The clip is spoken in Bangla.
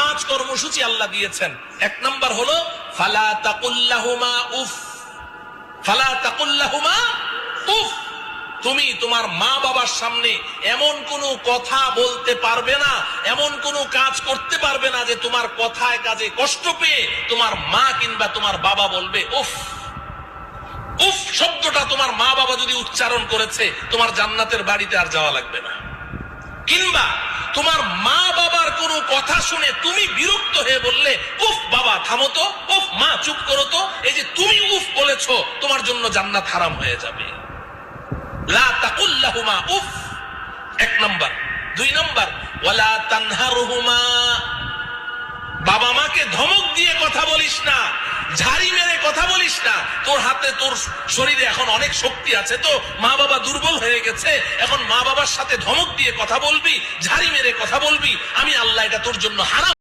5 কর্মসূচি আল্লাহ দিয়েছেন। 1 নাম্বার হলো ফালা তাকুল্লাহুমা উফ। ফালা তাকুল্লাহুমা উফ। তুমি তোমার মা বাবার সামনে এমন কোনো কথা বলতে পারবে না, এমন কোনো কাজ করতে পারবে না যে তোমার কথায় কাজে কষ্ট পেয়ে তোমার মা কিংবা তোমার বাবা বলবে উফ। উফ শব্দটা তোমার মা বাবা যদি উচ্চারণ করেছে, তোমার জান্নাতের বাড়িতে আর যাওয়া লাগবে না। কিংবা তোমার মা বাবার কোনো কথা শুনে তুমি বিরক্ত হয়ে বললে উফ বাবা থামো তো, উফ মা চুপ করো তো, এই যে তুমি উফ বলেছো তোমার জন্য জান্নাত হারাম হয়ে যাবে। লা তাকুল্লাহুমা উফ 1 নাম্বার। 2 নাম্বার ওয়ালা তানহারহুমা। বাবা মাকে ধমক দিয়ে কথা বলিস না, ঝাড়ি মেরে কথা বলিস না। তোর হাতে তোর শরীরে এখন অনেক শক্তি আছে, তো মা বাবা দুর্বল হয়ে গেছে, এখন মা বাবার সাথে ধমক দিয়ে কথা বলবি, ঝাড়ি মেরে কথা বলবি, আমি আল্লাহ এটা তোর জন্য হারাম